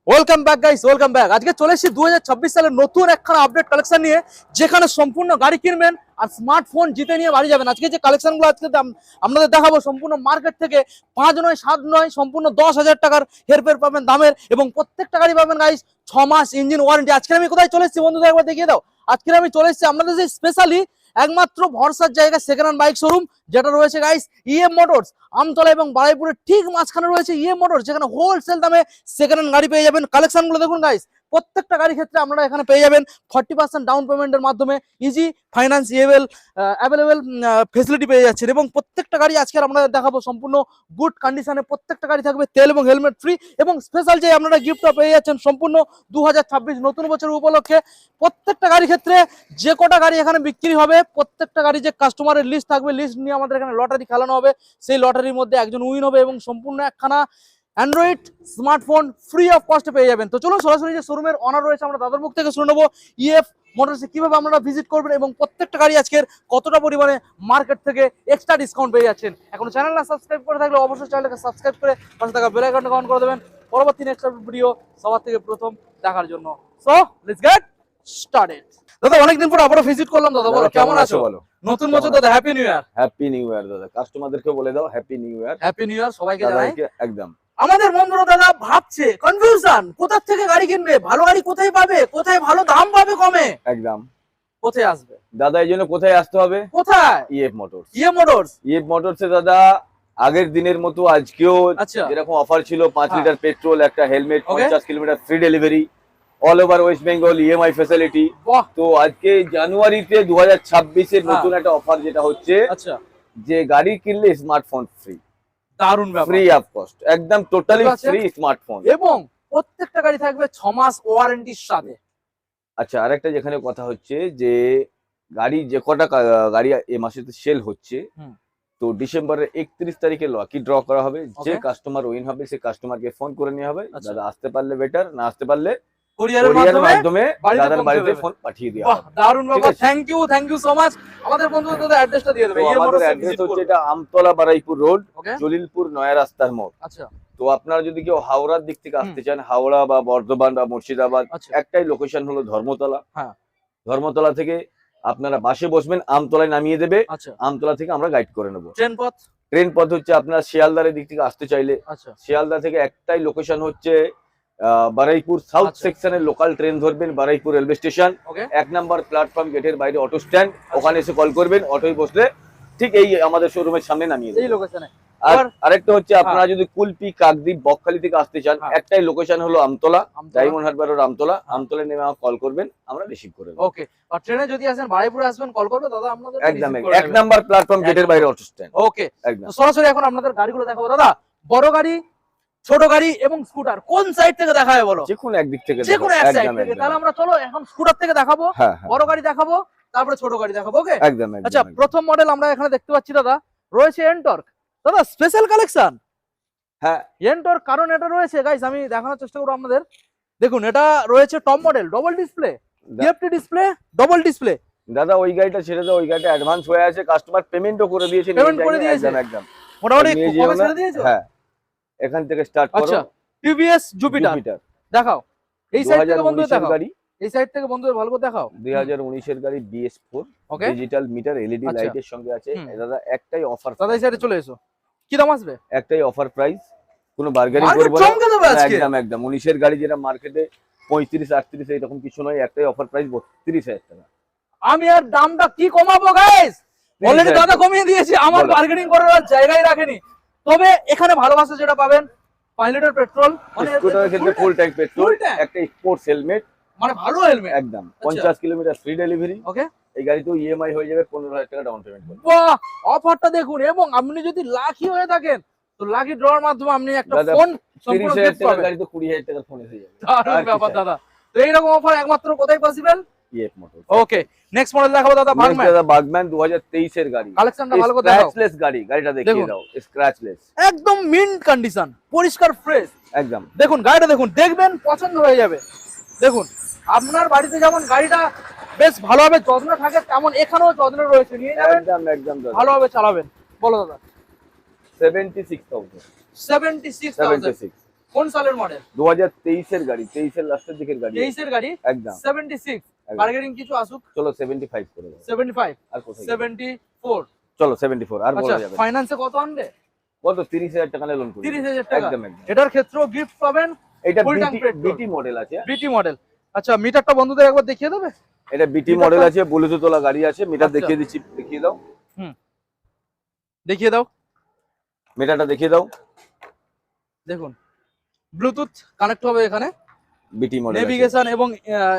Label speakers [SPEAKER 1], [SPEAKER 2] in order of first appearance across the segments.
[SPEAKER 1] Welcome back guys, welcome back. আজকে চলে এসেছি 2026 সালের নতুন একখানা আপডেট কালেকশন নিয়ে, যেখানে সম্পূর্ণ গাড়ি কিনবেন আর স্মার্টফোন জিতে নিয়ে বাড়ি যাবেন। আজকে যে কালেকশনগুলো আপনাদের দেখাবো সম্পূর্ণ মার্কেট থেকে 5 নয় 7 নয় সম্পূর্ণ 10,000 টাকার হেরফের পাবেন দামের, এবং প্রত্যেকটা গাড়ি পাবেন গাইস 6 মাস ইঞ্জিন ওয়ারেন্টি। আজকে আমি কোথায় চলে এসেছি বন্ধুদের একবার দেখিয়ে দাও। আজকে আমি চলে এসেছি আপনাদের যে স্পেশালি একমাত্র ভরসার জায়গা সেকেন্ড হ্যান্ড বাইক শোরুম, যেটা রয়েছে গাইস ইএম মোটরস। আমতলা এবং বারুইপুরের ঠিক মাঝখানে রয়েছে ইএম মোটরস, যেখানে হোলসেল দামে সেকেন্ড হ্যান্ড গাড়ি পেয়ে যাবেন। কালেকশনগুলো দেখুন গাইস, প্রত্যেকটা গাড়ির ক্ষেত্রে আপনারা এখানে পেয়ে যাবেন 40% ডাউন পেমেন্টের মাধ্যমে ইজি ফাইন্যান্স অ্যাভেলেবেল ফেসিলিটি পেয়ে যাচ্ছেন। এবং প্রত্যেকটা গাড়ি আজকে আপনাদের দেখাবো সম্পূর্ণ গুড কন্ডিশনে। প্রত্যেকটা গাড়ি থাকবে তেল এবং হেলমেট ফ্রি, এবং স্পেশাল যে আপনারা গিফটটা পেয়ে যাচ্ছেন সম্পূর্ণ 2026 নতুন বছর উপলক্ষে। প্রত্যেকটা গাড়ির ক্ষেত্রে যে কটা গাড়ি এখানে বিক্রি হবে, প্রত্যেকটা গাড়ি যে কাস্টমারের লিস্ট থাকবে, লিস্ট নিয়ে আমাদের এখানে লটারি খেলানো হবে। সেই লটারির মধ্যে একজন উইন হবে এবং সম্পূর্ণ একখানা অ্যান্ড্রয়েড স্মার্টফোন ফ্রি অফ কস্টে পেয়ে যাবেন। তো চলুন সরাসরি যে শোরুমের অনার রয়েছে আমরা তাদের মুখ থেকে শুনে নেবো ইএফ মোটরসে কিভাবে আপনারা ভিজিট করবেন এবং প্রত্যেকটা গাড়ি আজকের কতটা পরিমাণে মার্কেট থেকে এক্সট্রা ডিসকাউন্ট পেয়ে যাচ্ছেন। এখন চ্যানেল না সাবস্ক্রাইব করে থাকলে অবশ্যই চ্যানেলটাকে সাবস্ক্রাইব করে পাশে থাকা বেল আইকনটা অন করে দেবেন পরবর্তী নেক্সট ভিডিও সবার থেকে প্রথম দেখার জন্য। So let's get started. দাদা অনেকদিন পর আবারও ভিজিট করলাম। দাদা বলো কেমন আছো? বলো। নতুন বছর দাদা, happy new year.
[SPEAKER 2] Happy new year দাদা, কাস্টমারদেরকে বলে দাও happy new year.
[SPEAKER 1] Happy new year সবাইকে জানাই।
[SPEAKER 2] একদম।
[SPEAKER 1] আমাদের বন্ধুরা দাদা ভাবছে কনফিউশন, কোথা থেকে গাড়ি কিনবে, ভালো গাড়ি কোথায় পাবে, কোথায় ভালো দাম পাবে কমে,
[SPEAKER 2] একদম
[SPEAKER 1] কোথায় আসবে
[SPEAKER 2] দাদা? এই জন্য কোথায় আসতে হবে?
[SPEAKER 1] কোথায়?
[SPEAKER 2] EF Motors.
[SPEAKER 1] EF Motors.
[SPEAKER 2] EF মোটরসে দাদা আগের দিনের মতো আজকেও যেরকম অফার ছিল 5 লিটার পেট্রোল, একটা helmet, 50 kilometre free delivery, all over West Bengal EMI facility. তো আজকে জানুয়ারিতে 2026 এর নতুন একটা অফার যেটা হচ্ছে যে গাড়ি কিনলে স্মার্টফোন ফ্রি।
[SPEAKER 1] দারুণ ব্যাপার,
[SPEAKER 2] ফ্রি অফ কস্ট, একদম টোটালি ফ্রি স্মার্টফোন,
[SPEAKER 1] এবং প্রত্যেকটা গাড়ি থাকবে 6 মাস ওয়ারেন্টির সাথে।
[SPEAKER 2] আচ্ছা, আরেকটা যেখানে কথা হচ্ছে যে গাড়ি যে কটা গাড়ি এই মাসে সেল হচ্ছে, তো ডিসেম্বরের 31 তারিখে লাকি ড্র করা হবে। যে কাস্টমার উইন হবে সে কাস্টমারকে ফোন করে নিয়ে হবে। দাদা আসতে পারলে বেটার, না আসতে পারলে
[SPEAKER 1] কুরিয়ারের মাধ্যমে
[SPEAKER 2] দাদার বাড়িতে ফোন পাঠিয়ে দেওয়া হবে।
[SPEAKER 1] দারুণ ব্যাপার, থ্যাংক ইউ সো মাচ। আমাদের বন্ধুদের অ্যাড্রেসটা দিয়ে দেবে।
[SPEAKER 2] আমাদের অ্যাড্রেস হচ্ছে এটা আমতলা বারুইপুর রোড, জলিলপুর নয়া রাস্তার মোড়।
[SPEAKER 1] আচ্ছা,
[SPEAKER 2] তো আপনারা যদি কেউ হাওড়ার দিক থেকে আসতে চান, হাওড়া বা বর্ধমান বা মুর্শিদাবাদ, একটাই লোকেশন হলো ধর্মতলা। ধর্মতলা থেকে আপনারা বাসে বসবেন, আমতলায় নামিয়ে দেবে। আমতলা থেকে আমরা গাইড করে নেবো। ট্রেন পথ হচ্ছে আপনারা শিয়ালদার দিক থেকে আসতে চাইলে শিয়ালদা থেকে একটাই লোকেশন হচ্ছে বারুইপুর সাউথ সেকশনের লোকাল ট্রেন ধরবেন, বারুইপুর রেলওয়ে স্টেশন 1 নম্বর প্ল্যাটফর্ম গেটের বাইরে অটো স্ট্যান্ড, ওখানে এসে কল করবেন। অটোয় বসলে ঠিক এই আমাদের শোরুমের সামনে নামিয়ে দেবে এই লোকেশনে। আর আরেকটা হচ্ছে আপনারা যদি কুলপি, কাকদ্বীপ, বকখালি থেকে আসতে চান, একটাই লোকেশন হলো আমতলা, ডায়মন্ড হারবার রোড আমতলা। আমতলা নেমে কল করবেন, আমরা রিসিভ করে নেব।
[SPEAKER 1] ওকে। আর ট্রেনে যদি আসেন বারুইপুরে আসবেন, কল করবে দাদা আপনাদের
[SPEAKER 2] একদম 1 নম্বর প্ল্যাটফর্ম গেটের বাইরে অটো স্ট্যান্ড।
[SPEAKER 1] ওকে, একদম। সরাসরি এখন আপনাদের গাড়িগুলো দেখাবো দাদা। বড় গাড়ি, ছোট গাড়ি এবং স্কুটার, কোন সাইড থেকে দেখাবে বলো?
[SPEAKER 2] যে কোনো একদিক থেকে,
[SPEAKER 1] যে কোনো এক সাইড থেকে। তাহলে আমরা চলো এখন স্কুটার থেকে দেখাবো, বড় গাড়ি দেখাবো, তারপরে ছোট গাড়ি দেখাবো। ওকে,
[SPEAKER 2] একদম।
[SPEAKER 1] আচ্ছা, প্রথম মডেল আমরা এখানে দেখতে পাচ্ছি দাদা, রয়েছে এনটর্ক। দাদা স্পেশাল কালেকশন।
[SPEAKER 2] হ্যাঁ,
[SPEAKER 1] এনটর্ক, কারণ এটা রয়েছে গাইস, আমি দেখানোর চেষ্টা করব আপনাদের। দেখুন, এটা রয়েছে top model, double display, TFT display, double display.
[SPEAKER 2] দাদা ওই গাড়িটা ছেড়ে দাও, ওই গাড়িটা অ্যাডভান্স হয়ে আছে, কাস্টমার পেমেন্টও করে দিয়েছে।
[SPEAKER 1] পেমেন্ট করে দিয়েছে একদম মোটামুটি কবে ছেড়ে দিয়েছো?
[SPEAKER 2] হ্যাঁ, এখান থেকে স্টার্ট করো।
[SPEAKER 1] আচ্ছা, টিভিএস জুপিটার দেখাও। এই সাইড থেকে বন্ধুদের দেখাও,
[SPEAKER 2] গাড়ি
[SPEAKER 1] এই সাইড থেকে বন্ধুদের ভালো করে দেখাও।
[SPEAKER 2] 2019 এর গাড়ি BS4 ডিজিটাল মিটার এলইডি লাইটের সঙ্গে আছে। দাদা একটাই অফার,
[SPEAKER 1] দাদা এই সাইডে চলে এসো। কি দাম আসবে?
[SPEAKER 2] একটাই অফার প্রাইস, কোনো বার্গেনিং করব না। একদম 19 এর গাড়ি যেটা মার্কেটে 35 38 এরকম কিছু নয়, একটাই অফার প্রাইস 32,000 টাকা।
[SPEAKER 1] আমি আর দামটা কি কমাবো গাইস, অলরেডি দাদা কমিয়ে দিয়েছি, আমার বার্গেনিং করার জায়গায় রাখেনি। তবে এখানে ভালোবাসা যেটা পাবেন, 5 লিটার পেট্রোল, মানে
[SPEAKER 2] স্কুটারের ক্ষেত্রে ফুল ট্যাঙ্ক পেট্রোল, একটা স্পোর্টস হেলমেট,
[SPEAKER 1] মানে ভালো হেলমেট
[SPEAKER 2] একদম 50 কিলোমিটার ফ্রি ডেলিভারি।
[SPEAKER 1] ওকে,
[SPEAKER 2] এই গাড়িতেও ইএমআই হয়ে যাবে 15,000 টাকা ডাউন পেমেন্ট করতে।
[SPEAKER 1] বাহ, অফারটা দেখুন। এবং আপনি যদি লাকি হয়ে থাকেন তো লাকি ড্রর মাধ্যমে আপনি একটা ফোন,
[SPEAKER 2] 30,000 টাকার গাড়ি তো 20,000 টাকার ফোন এসে যাবে।
[SPEAKER 1] দারুণ ব্যাপার দাদা। তো এইরকম অফার একমাত্র কোথায় possible?
[SPEAKER 2] EF Motors.
[SPEAKER 1] Okay, next model দেখাবো দাদা, বাগম্যান।
[SPEAKER 2] দাদা বাগম্যান 2023 এর গাড়ি,
[SPEAKER 1] কালেকশনটা ভালো করে দেখাও।
[SPEAKER 2] স্ক্র্যাচলেস গাড়ি, গাড়িটা দেখিয়ে দাও। স্ক্র্যাচলেস,
[SPEAKER 1] একদম মিন্ট কন্ডিশন, পরিষ্কার ফ্রেশ
[SPEAKER 2] একদম।
[SPEAKER 1] দেখুন গাড়িটা, দেখুন, দেখবেন পছন্দ হয়ে যাবে। দেখুন, আপনার বাড়িতে যেমন গাড়িটা বেশ ভালোভাবে যত্ন থাকে, তেমন এখানেও যত্ন রয়েছে, নিয়ে যাবেন
[SPEAKER 2] একদম
[SPEAKER 1] ভালোভাবে চালাবেন। বলো দাদা।
[SPEAKER 2] 76,000।
[SPEAKER 1] 76,000 কোন সালের মডেল?
[SPEAKER 2] 2023 এর গাড়ি, 23 এর লাস্টের দিকের গাড়ি।
[SPEAKER 1] 23 এর গাড়ি
[SPEAKER 2] একদম
[SPEAKER 1] 76 বার্গেনিং কিছু আসুক।
[SPEAKER 2] চলো 75 করে দাও।
[SPEAKER 1] 75
[SPEAKER 2] আর কোথায়
[SPEAKER 1] 74
[SPEAKER 2] চলো 74 আর বলা যাবে।
[SPEAKER 1] ফাইন্যান্সে কত আনবে?
[SPEAKER 2] কত 30,000 টাকা লোন করবে।
[SPEAKER 1] 30,000 টাকা
[SPEAKER 2] একদম।
[SPEAKER 1] এটার ক্ষেত্রেও গিফট পাবেন।
[SPEAKER 2] এটা
[SPEAKER 1] ফুল ট্যাঙ্ক পেট্রোল
[SPEAKER 2] বিটি মডেল আছে।
[SPEAKER 1] বিটি মডেল। আচ্ছা মিটারটা বন্ধুদের একবার দেখিয়ে দেবে?
[SPEAKER 2] এটা বিটি মডেল আছে, ব্লুটুথ ওলা গাড়ি আছে। মিটার দেখিয়ে দিচ্ছি, দেখিয়ে দাও।
[SPEAKER 1] দেখিয়ে দাও,
[SPEAKER 2] মিটারটা দেখিয়ে দাও।
[SPEAKER 1] দেখুন ব্লুটুথ কানেক্ট হবে এখানে,
[SPEAKER 2] বিটি মডেল,
[SPEAKER 1] নেভিগেশন এবং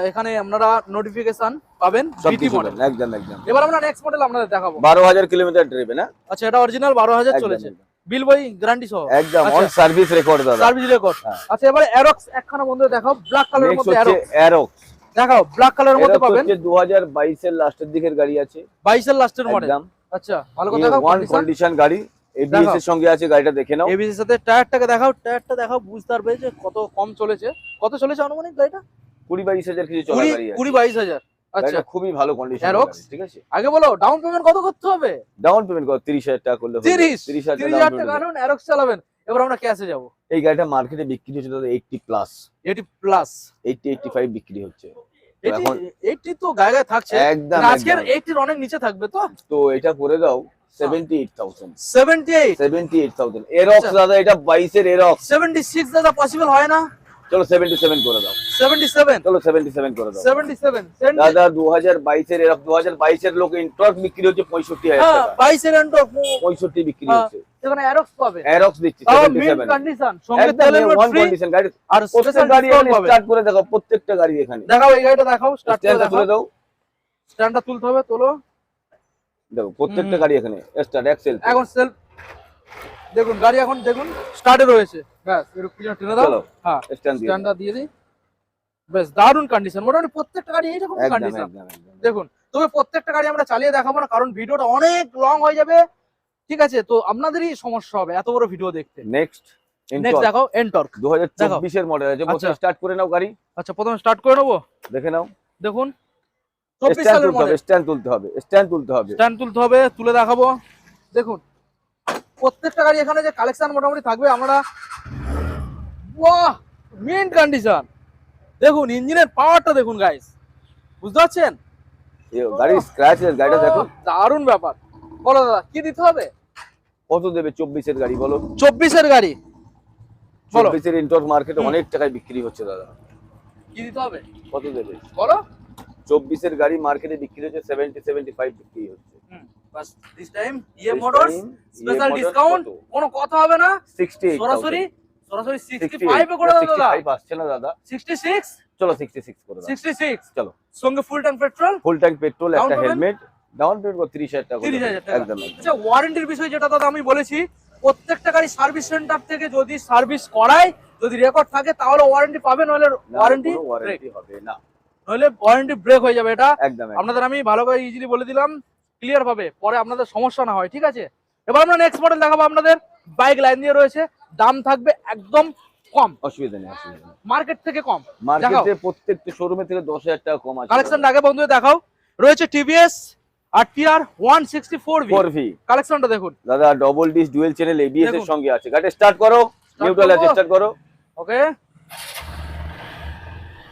[SPEAKER 1] এখানে আপনারা নোটিফিকেশন পাবেন। বিটি মডেল
[SPEAKER 2] একদম একদম।
[SPEAKER 1] এবার আমরা নেক্সট মডেল আপনাদের দেখাবো।
[SPEAKER 2] 12,000 কিলোমিটার ড্রাইভে না?
[SPEAKER 1] আচ্ছা এটা অরিজিনাল 12,000 চলেছে, বিল বই গ্যারান্টি সহ
[SPEAKER 2] একদম, অন সার্ভিস রেকর্ড দাদা,
[SPEAKER 1] সার্ভিস রেকর্ড। আচ্ছা এবারে অ্যারক্স একখানা বন্ধুদের দেখাও, ব্ল্যাক কালারের মধ্যে
[SPEAKER 2] অ্যারক্স
[SPEAKER 1] দেখাও, ব্ল্যাক কালারের মধ্যে পাবেন।
[SPEAKER 2] 2022 এর লাস্টের দিকের গাড়ি আছে,
[SPEAKER 1] 22 এর লাস্টের মডেল। আচ্ছা ভালো কথা দেখাও,
[SPEAKER 2] ওয়ান কন্ডিশন গাড়ি, এবিএস এর সঙ্গে আছে, গাড়িটা দেখে নাও।
[SPEAKER 1] এবিএস এর সাথে টায়ারটাকে দেখাও, টায়ারটা দেখাও, বুঝতে পারবে যে কত কম চলেছে। কত চলেছে আনুমানিক গাড়িটা?
[SPEAKER 2] 20-22 কিছু চলা গাড়ি আছে।
[SPEAKER 1] 20-22,000। আচ্ছা
[SPEAKER 2] খুবই ভালো কন্ডিশন গাড়ি, ঠিক আছে।
[SPEAKER 1] আগে বলো ডাউন পেমেন্ট কত করতে হবে?
[SPEAKER 2] ডাউন পেমেন্ট কত? 30,000 টাকা করলে হবে।
[SPEAKER 1] 30,000 টাকা কারণ অ্যারক্স চালাবেন। এবার আমরা ক্যাশে যাব।
[SPEAKER 2] এই গাড়িটা মার্কেটে বিক্রি হচ্ছে দাদা 80 প্লাস, 80-85 বিক্রি হচ্ছে।
[SPEAKER 1] এখন 80 তো গায়ে থাকছে
[SPEAKER 2] একদম,
[SPEAKER 1] আজকের 80 এর অনেক নিচে থাকবে। তো
[SPEAKER 2] এটা করে দাও 78,000।
[SPEAKER 1] 78,000
[SPEAKER 2] এরক্স দাদা, এটা 22 এর এরক্স।
[SPEAKER 1] 76 দাদা পসিবল হয় না?
[SPEAKER 2] চলো 77 করে দাও।
[SPEAKER 1] 77
[SPEAKER 2] চলো 77 করে দাও।
[SPEAKER 1] 77
[SPEAKER 2] দাদা 2022 এর এরক্স, 2022 এর লোকে ইন্টর্ক বিক্রি হচ্ছে 65,000 টাকা।
[SPEAKER 1] 22 এর ইন্টর্ক
[SPEAKER 2] 65 বিক্রি হচ্ছে।
[SPEAKER 1] এখানে অ্যারক্স পাবে,
[SPEAKER 2] অ্যারক্স দিচ্ছি 77
[SPEAKER 1] কন্ডিশন সঙ্গে তেলের
[SPEAKER 2] ওয়ান
[SPEAKER 1] ফ্রি
[SPEAKER 2] কন্ডিশন গাড়ি।
[SPEAKER 1] আর
[SPEAKER 2] প্রত্যেকটা গাড়ি স্টার্ট করে দেখো, প্রত্যেকটা গাড়ি এখানে
[SPEAKER 1] দেখাও। এই গাড়িটা দেখাও, স্টার্ট করে
[SPEAKER 2] তুলে দাও।
[SPEAKER 1] স্ট্যান্ডটা তুলতে হবে, তোলো।
[SPEAKER 2] দেখো প্রত্যেকটা গাড়ি এখানে স্টার্ট, এক্সেল
[SPEAKER 1] এখন সেলফ দেখুন, গাড়ি এখন দেখুন স্টার্টে রয়েছে। ব্যাস এর পিছনে টেনে দাও। হ্যাঁ স্ট্যান্ডটা দিয়ে দিই। বেশ দারুণ কন্ডিশন, মোটামুটি প্রত্যেকটা গাড়ি এইরকম কন্ডিশন দেখুন। তবে প্রত্যেকটা গাড়ি আমরা চালিয়ে দেখাবো না, কারণ ভিডিওটা অনেক লং হয়ে যাবে, ঠিক আছে। তো আপনাদেরই সমস্যা হবে এত বড় ভিডিও দেখতে।
[SPEAKER 2] নেক্সট
[SPEAKER 1] দেখাও এন্টর্ক
[SPEAKER 2] 2024 এর মডেল আছে। প্রথমে স্টার্ট করে নাও গাড়ি।
[SPEAKER 1] আচ্ছা প্রথমে স্টার্ট করে নেবো,
[SPEAKER 2] দেখে নাও।
[SPEAKER 1] দেখুন 24 সালের মডেল।
[SPEAKER 2] স্ট্যান্ড তুলতে হবে, স্ট্যান্ড তুলতে হবে,
[SPEAKER 1] স্ট্যান্ড তুলতে হবে, তুলে দেখাবো। দেখুন প্রত্যেকটা গাড়ি এখানে যে কালেকশন মোটামুটি থাকবে। আমরা বাহ মিন্ট কন্ডিশন দেখুন, ইঞ্জিনের পাওয়ারটা দেখুন গাইস, বুঝতে পারছেন?
[SPEAKER 2] গাড়ি স্ক্র্যাচলেস, গাড়িটা দেখো,
[SPEAKER 1] দারুণ ব্যাপার। বলো দাদা কি দিতে হবে?
[SPEAKER 2] কত দেবে? 24 এর গাড়ি বলো।
[SPEAKER 1] 24 এর গাড়ি
[SPEAKER 2] 24 এর ইন্টর্ক মার্কেটে অনেক টাকায় বিক্রি হচ্ছে দাদা।
[SPEAKER 1] কি দিতে হবে?
[SPEAKER 2] কত দেবে
[SPEAKER 1] বলো।
[SPEAKER 2] 24 এর গাড়ি মার্কেটে বিক্রি হচ্ছে 70-75 বিক্রি হচ্ছে।
[SPEAKER 1] বাস দিস টাইম ইয়ে মোটরস স্পেশাল ডিসকাউন্ট, কোনো কথা হবে না।
[SPEAKER 2] 68
[SPEAKER 1] সরাসরি 65 এ করে দাও দাদা।
[SPEAKER 2] 65 আসছে না দাদা?
[SPEAKER 1] 66
[SPEAKER 2] চলো 66 করে দাও।
[SPEAKER 1] 66
[SPEAKER 2] চলো।
[SPEAKER 1] সঙ্গে full tank petrol,
[SPEAKER 2] full tank petrol, একটা হেলমেট, ডাউন পেমেন্ট কত? 30,000 টাকা।
[SPEAKER 1] 30,000 টাকা
[SPEAKER 2] একদম।
[SPEAKER 1] আচ্ছা ওয়ারেন্টির বিষয় যেটা দাদা আমি বলেছি, প্রত্যেকটা গাড়ি সার্ভিস সেন্টার থেকে যদি সার্ভিস করায়, যদি রেকর্ড থাকে তাহলে ওয়ারেন্টি পাবে, নইলে ওয়ারেন্টি
[SPEAKER 2] হবে না,
[SPEAKER 1] নইলে ওয়ারেন্টি ব্রেক হয়ে যাবে। এটা
[SPEAKER 2] একদম
[SPEAKER 1] আপনাদের আমি ভালো করে ইজিলি বলে দিলাম, ক্লিয়ার ভাবে, পরে আপনাদের সমস্যা না হয়, ঠিক আছে। এবার আমরা নেক্সট মডেল দেখাবো আপনাদের। বাইক লাইন দিয়ে রয়েছে, দাম থাকবে একদম কম,
[SPEAKER 2] অসুবিধা নেই, অসুবিধা নেই,
[SPEAKER 1] মার্কেট থেকে কম।
[SPEAKER 2] মার্কেটে প্রত্যেকটা শোরুমে থেকে 10,000 টাকা কম আছে।
[SPEAKER 1] কালেকশন আগে বন্ধুদের দেখাও, রয়েছে টিভিএস RTR 164V কালেকশনটা দেখুন
[SPEAKER 2] দাদা। Double disc dual channel ABS এর সঙ্গে আছে। গাড়ি স্টার্ট করো, নিউট্রাল আছে, স্টার্ট করো।
[SPEAKER 1] ওকে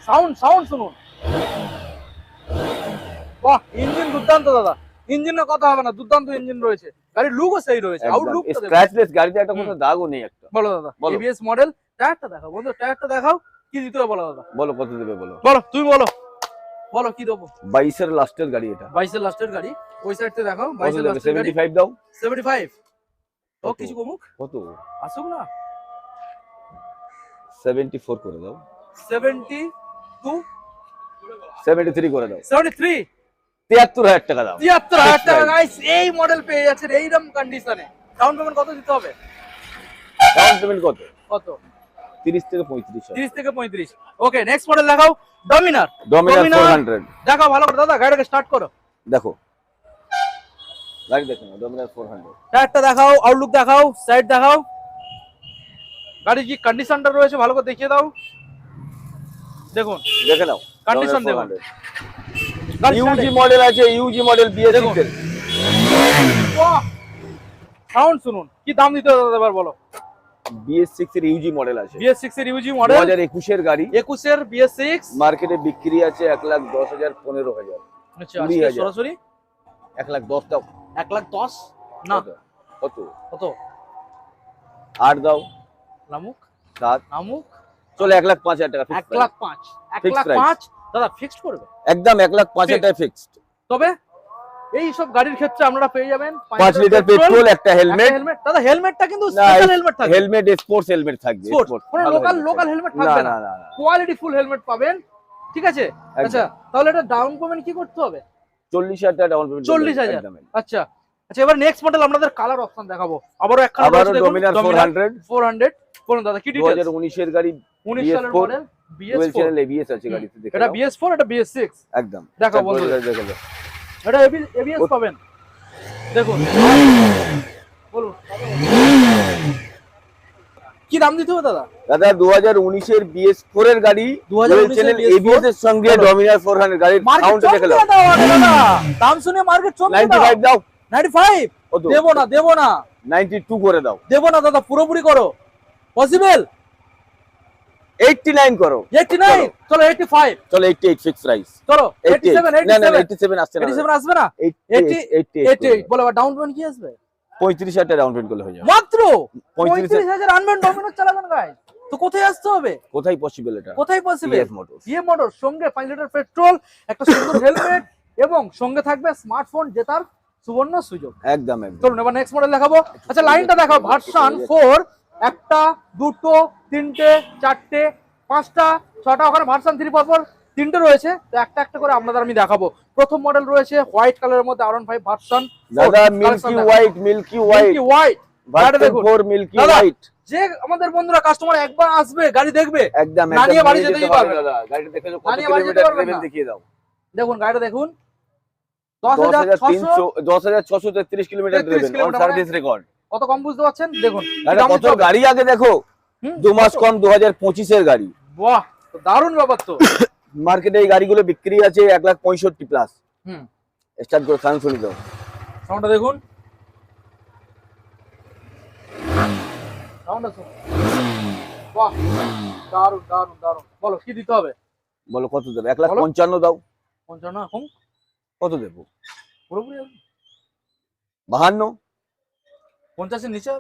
[SPEAKER 1] সাউন্ড শুনুন। বাহ ইঞ্জিন দুর্দান্ত দাদা, ইঞ্জিনের কথা হবে না, দুর্দান্ত ইঞ্জিন রয়েছে, গাড়ির লুকও সেই রয়েছে, আউটলুক
[SPEAKER 2] স্ক্র্যাচলেস, গাড়িতে একটা কোনো দাগও নেই একটা।
[SPEAKER 1] বলো দাদা এবিএস মডেল। টায়ারটা দেখাও বন্ধু, টায়ারটা দেখাও, কি দিতে হবে বলো দাদা।
[SPEAKER 2] বলো কত দেবে, বলো
[SPEAKER 1] বলো তুমি বলো, বলো কি দেবো।
[SPEAKER 2] 22 এর লাস্টের গাড়ি এটা,
[SPEAKER 1] 22 এর লাস্টের গাড়ি। ওই সাইড থেকে দেখাও, 22 এর লাস্টের গাড়ি।
[SPEAKER 2] 75 দাও।
[SPEAKER 1] 75 ও কিছু কমুক,
[SPEAKER 2] কত
[SPEAKER 1] আসুক না।
[SPEAKER 2] 74 করে দাও।
[SPEAKER 1] 72
[SPEAKER 2] 73 করে দাও।
[SPEAKER 1] 73
[SPEAKER 2] 73,000 টাকা দাও।
[SPEAKER 1] 73,000 টাকা গাইস, এই মডেল পেয়ে যাচ্ছেন এইরকম কন্ডিশনে। ডাউন পেমেন্ট কত দিতে হবে?
[SPEAKER 2] ডাউন পেমেন্ট কত?
[SPEAKER 1] কত?
[SPEAKER 2] 30 থেকে 35।
[SPEAKER 1] 30 থেকে 35। ওকে নেক্সট মডেল দেখাও, ডমিনার।
[SPEAKER 2] 400
[SPEAKER 1] দেখাও ভালো করে দাদা, গাড়িটাকে স্টার্ট করো।
[SPEAKER 2] দেখো গাড়ি দেখো, ডমিনার 400।
[SPEAKER 1] টায়ারটা দেখাও, আউটলুক দেখাও, সাইড দেখাও, গাড়ির কি কন্ডিশনটা রয়েছে ভালো করে দেখিয়ে দাও। দেখুন
[SPEAKER 2] দেখে নাও
[SPEAKER 1] কন্ডিশন দেখুন।
[SPEAKER 2] ইউজি মডেল আছে, ইউজি মডেল BS6 এর।
[SPEAKER 1] বাহ সাউন্ড শুনুন, কি দাম দিতে হবে দাদা এবার বলো।
[SPEAKER 2] BS6 এর ইউজি মডেল আছে,
[SPEAKER 1] BS6 এর ইউজি মডেল,
[SPEAKER 2] 2021 এর গাড়ি,
[SPEAKER 1] 21 এর BS6,
[SPEAKER 2] মার্কেটে বিক্রি আছে 1,10,000 15,000।
[SPEAKER 1] আচ্ছা আজকে সরাসরি
[SPEAKER 2] 1,10,000 দাও।
[SPEAKER 1] 1,10,000 না
[SPEAKER 2] কত
[SPEAKER 1] কত
[SPEAKER 2] 8 দাও,
[SPEAKER 1] নামুক
[SPEAKER 2] 7
[SPEAKER 1] নামুক,
[SPEAKER 2] চলো 1,05,000 টাকা,
[SPEAKER 1] 1,05,000 1,05,000 দাদা ফিক্সড করবে
[SPEAKER 2] একদম 1,05,000 টাকা ফিক্সড।
[SPEAKER 1] তবে এই সব গাড়ির ক্ষেত্রে আপনারা পেয়ে যাবেন
[SPEAKER 2] 5 লিটার পেট্রোল, একটা হেলমেট।
[SPEAKER 1] দাদা হেলমেটটা কিন্তু স্পেশাল হেলমেট থাকবে,
[SPEAKER 2] হেলমেট স্পোর্টস হেলমেট থাকবে,
[SPEAKER 1] স্পোর্টস কোনো লোকাল হেলমেট থাকবে না, কোয়ালিটি ফুল হেলমেট পাবেন, ঠিক আছে। আচ্ছা তাহলে এটা ডাউন পেমেন্ট কি করতে হবে?
[SPEAKER 2] 40,000 টাকা ডাউন পেমেন্ট,
[SPEAKER 1] 40,000। আচ্ছা আচ্ছা এবার নেক্সট মডেল আপনাদের কালার অপশন দেখাবো, আবারও একখানা
[SPEAKER 2] আবারও ডমিনার 400
[SPEAKER 1] বলুন দাদা কি ডিটেইলস?
[SPEAKER 2] 2019 এর গাড়ি,
[SPEAKER 1] 19 সালের মডেল,
[SPEAKER 2] BS4 চ্যানেল ABS আছে গাড়িতে, দেখো
[SPEAKER 1] এটা BS4 এটা BS6
[SPEAKER 2] একদম
[SPEAKER 1] দেখো বন্ধুরা, এটা ABS পাবেন, দেখুন বলুন কি দাম দিতে হবে দাদা?
[SPEAKER 2] দাদা 2019 এর BS4 এর গাড়ি,
[SPEAKER 1] 2019
[SPEAKER 2] চ্যানেল
[SPEAKER 1] এর
[SPEAKER 2] ABS এর সঙ্গে ডমিনার 400 গাড়ির সাউন্ড দেখে নাও।
[SPEAKER 1] দাদা দাম শুনে মার্কেট চমকে
[SPEAKER 2] 95 দাও।
[SPEAKER 1] 95 দেবো না
[SPEAKER 2] 92 করে দাও।
[SPEAKER 1] দেবো না দাদা, পুরোপুরি করো, পসিবল
[SPEAKER 2] 89 করো।
[SPEAKER 1] 89 চলো 85
[SPEAKER 2] চলো 88 ফিক্স প্রাইস,
[SPEAKER 1] চলো 87
[SPEAKER 2] না 87 আসছে না,
[SPEAKER 1] 87 আসবে না,
[SPEAKER 2] 88
[SPEAKER 1] বলো ডাউন পেমেন্ট কি আসবে?
[SPEAKER 2] 35,000 টাকা ডাউন পেমেন্ট করলে হয়ে যাবে,
[SPEAKER 1] মাত্র
[SPEAKER 2] 35,000
[SPEAKER 1] আনবেন ডমিনোজ চালাবেন গাইস, তো কোথায় আসতে হবে?
[SPEAKER 2] কোথায় পসিবল এটা?
[SPEAKER 1] কোথায় পসিবল?
[SPEAKER 2] মোটরস
[SPEAKER 1] মোটর সঙ্গে 5 লিটার পেট্রোল, একটা সুন্দর হেলমেট এবং সঙ্গে থাকবে স্মার্টফোন জেতার সুবর্ণ সুযোগ।
[SPEAKER 2] একদম
[SPEAKER 1] চলুন এবার নেক্সট মডেল দেখাবো। আচ্ছা লাইনটা দেখাও, ভার্সন 4 একটা দুটো তিনটে চারটে পাঁচটা ছটা, ওখানে ভার্সন 3 পরপর তিনটে রয়েছে, তো একটা একটা করে আপনাদের আমি দেখাবো। প্রথম মডেল রয়েছে হোয়াইট কালারের মধ্যে R15 ভার্সন
[SPEAKER 2] দাদা, milky white version 4 milky white.
[SPEAKER 1] যে আমাদের বন্ধুরা কাস্টমার একবার আসবে গাড়ি দেখবে,
[SPEAKER 2] একদম
[SPEAKER 1] না নিয়ে বাড়ি যেতেই পারবে
[SPEAKER 2] দাদা। গাড়িটা দেখে কত
[SPEAKER 1] কিলোমিটার
[SPEAKER 2] ট্রাভেল দেখিয়ে দাও।
[SPEAKER 1] দেখুন গাড়িটা দেখুন,
[SPEAKER 2] 10,633 kilometre travel on service record.
[SPEAKER 1] কত কম বুঝতে পারছেন? দেখুন
[SPEAKER 2] কত গাড়ি আগে দেখো, 2 মাস কম 2025 এর গাড়ি।
[SPEAKER 1] বাহ দারুণ ব্যাপার তো।
[SPEAKER 2] মার্কেটে এই গাড়িগুলো বিক্রি আছে 1,65,000 প্লাস। স্টার্ট করে সাউন্ড শুনি দাও,
[SPEAKER 1] সাউন্ডটা দেখুন, সাউন্ডটা শুনুন, বাহ দারুণ দারুণ দারুণ। বলো কি দিতে হবে?
[SPEAKER 2] বলো কত দেবে? 1,55,000 দাও।
[SPEAKER 1] 55 এখন
[SPEAKER 2] কত দেবো?
[SPEAKER 1] পুরোপুরি
[SPEAKER 2] 52।
[SPEAKER 1] 50 এর নিচে